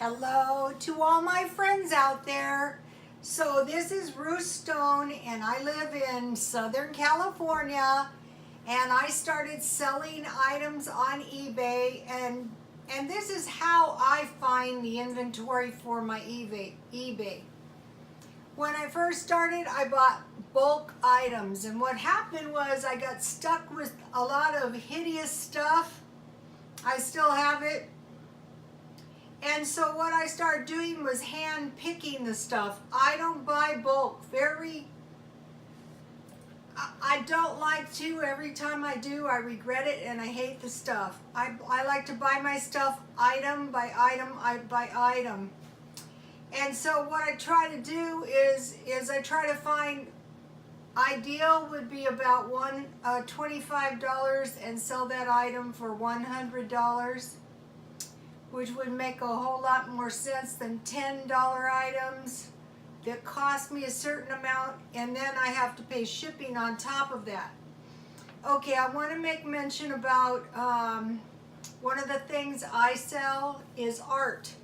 Hello to all my friends out there. So this is Ruth Stone and I live in Southern California, and I started selling items on eBay, and this is how I find the inventory for my eBay. When I first started, I bought bulk items, and what happened was I got stuck with a lot of hideous stuff. I still have it. And so what I started doing was hand picking the stuff. I don't buy bulk. I don't like to. Every time I do, I regret it and I hate the stuff. I like to buy my stuff item by item, by item. And so what I try to do is I try to find, ideal would be about $25 and sell that item for $100. Which would make a whole lot more sense than $10 items that cost me a certain amount, and then I have to pay shipping on top of that. Okay, I want to make mention about one of the things I sell is art.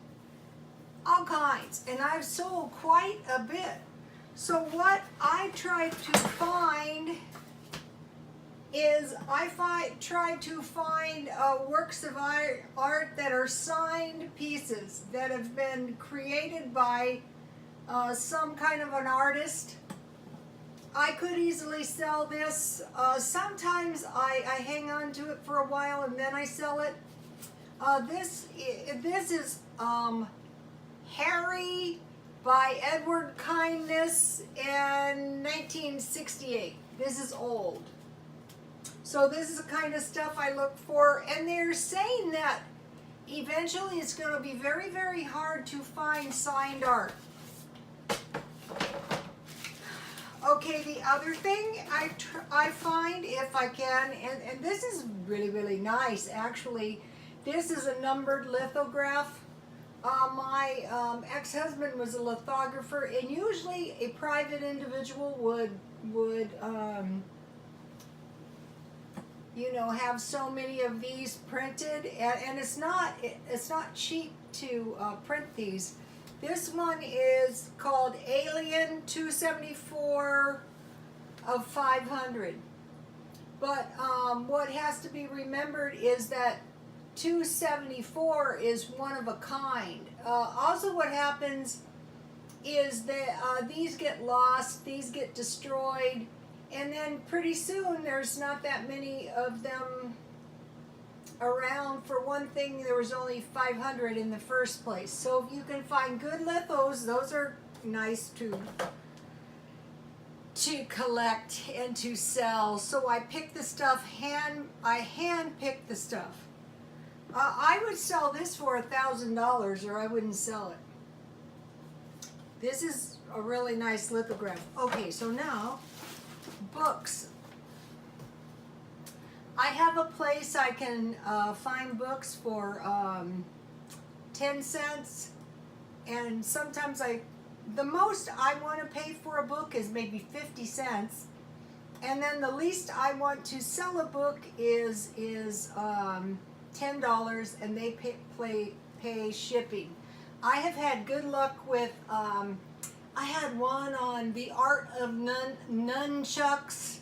All kinds, and I've sold quite a bit. So what I try to find is try to find works of art that are signed pieces that have been created by some kind of an artist. I could easily sell this. Sometimes I hang on to it for a while and then I sell it. This is Harry by Edward Kindness in 1968. This is old. So this is the kind of stuff I look for, and they're saying that eventually it's going to be very, very hard to find signed art. Okay, the other thing I find, if I can, and this is really, really nice actually, this is a numbered lithograph. My ex-husband was a lithographer, and usually a private individual would you know, have so many of these printed, and it's not cheap to print these. This one is called Alien 274 of 500. But what has to be remembered is that 274 is one of a kind. Also what happens is that these get lost, these get destroyed, and then pretty soon there's not that many of them around. For one thing, there was only 500 in the first place. So if you can find good lithos, those are nice to collect and to sell. So I pick the stuff, I hand pick the stuff. I would sell this for $1,000 or I wouldn't sell it. This is a really nice lithograph. Okay, so now books. I have a place I can find books for 10 cents, and sometimes the most I want to pay for a book is maybe 50 cents, and then the least I want to sell a book is $10, and they pay shipping. I have had good luck with I had one on the art of nunchucks.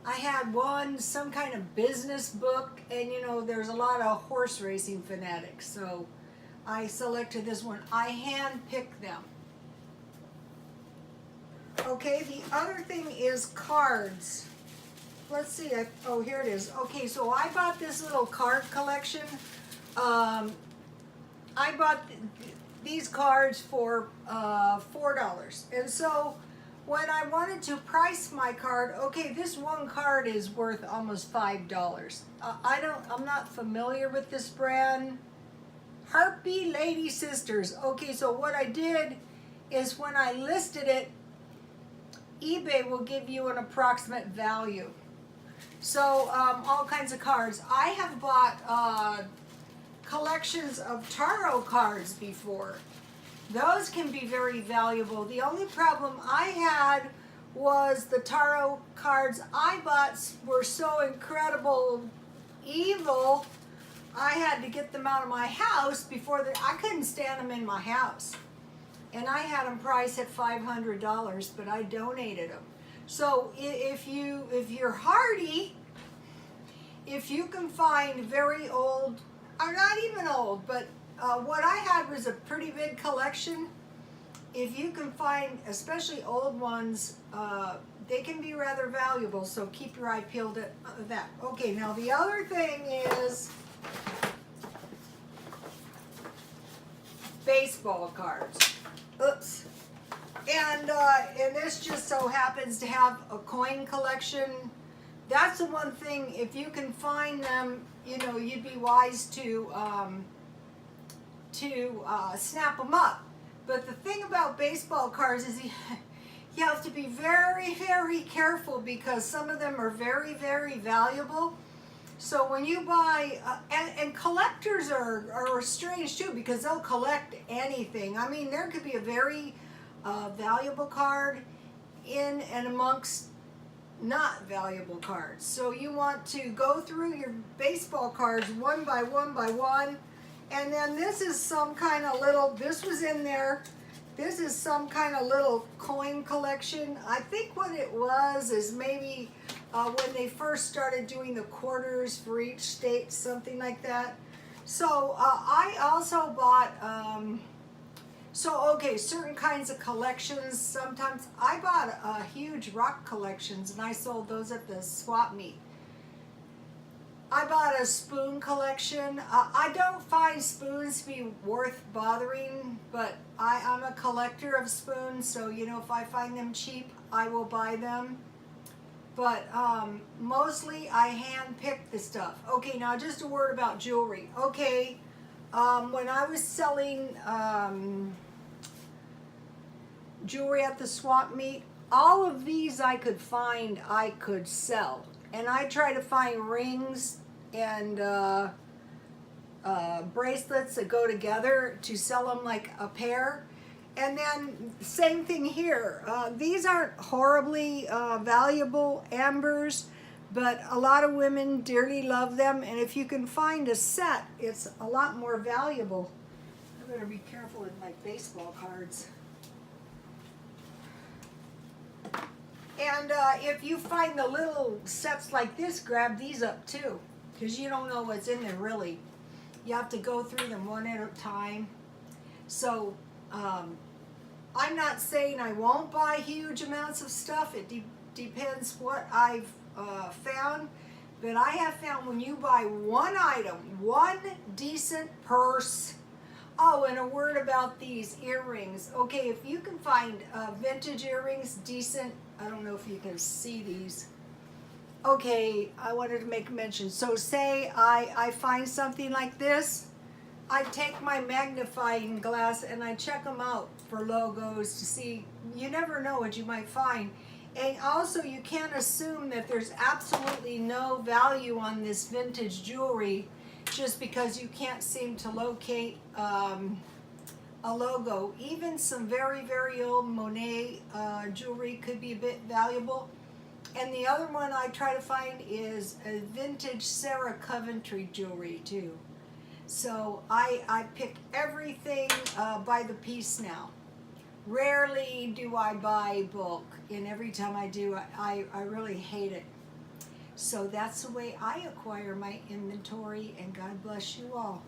I had one, some kind of business book, and you know, there's a lot of horse racing fanatics, so I selected this one. I hand pick them. Okay, the other thing is cards. Let's see, oh, here it is. Okay, so I bought this little card collection. I bought these cards for $4. And so when I wanted to price my card, okay, this one card is worth almost $5. I'm not familiar with this brand. Harpy Lady Sisters. Okay, so what I did is when I listed it, eBay will give you an approximate value. So all kinds of cards. I have bought collections of tarot cards before. Those can be very valuable. The only problem I had was the tarot cards I bought were so incredible evil I had to get them out of my house before I couldn't stand them in my house. And I had them priced at $500, but I donated them. So if you're hardy, if you can find very old, or not even old, but what I had was a pretty big collection. If you can find, especially old ones, they can be rather valuable, so keep your eye peeled at that. Okay, now the other thing is baseball cards. Oops. And this just so happens to have a coin collection. That's the one thing, if you can find them, you know, you'd be wise to snap them up. But the thing about baseball cards is you have to be very, very careful because some of them are very, very valuable. So when you buy, and collectors are strange too because they'll collect anything. I mean, there could be a very valuable card in and amongst not valuable cards. So you want to go through your baseball cards one by one by one. And then this is some kind of little, this was in there. This is some kind of little coin collection. I think what it was is maybe when they first started doing the quarters for each state, something like that. So I also bought, certain kinds of collections. Sometimes I bought huge rock collections and I sold those at the swap meet. I bought a spoon collection. I don't find spoons to be worth bothering, but I'm a collector of spoons, so you know, if I find them cheap, I will buy them. But mostly I hand pick the stuff. Okay, now just a word about jewelry. Okay, when I was selling jewelry at the swap meet, all of these I could find, I could sell. And I try to find rings and bracelets that go together to sell them like a pair. And then same thing here. These aren't horribly valuable ambers, but a lot of women dearly love them. And if you can find a set, it's a lot more valuable. I better be careful with my baseball cards. And if you find the little sets like this, grab these up too, because you don't know what's in there really. You have to go through them one at a time. So I'm not saying I won't buy huge amounts of stuff. It depends what I've found. But I have found when you buy one item, one decent purse. Oh, and a word about these earrings. Okay, if you can find vintage earrings, decent, I don't know if you can see these. Okay, I wanted to make a mention. So say I find something like this, I take my magnifying glass and I check them out for logos to see, you never know what you might find. And also you can't assume that there's absolutely no value on this vintage jewelry just because you can't seem to locate a logo. Even some very, very old Monet jewelry could be a bit valuable. And the other one I try to find is a vintage Sarah Coventry jewelry too. So I pick everything by the piece now. Rarely do I buy bulk, and every time I do, I really hate it. So that's the way I acquire my inventory, and God bless you all.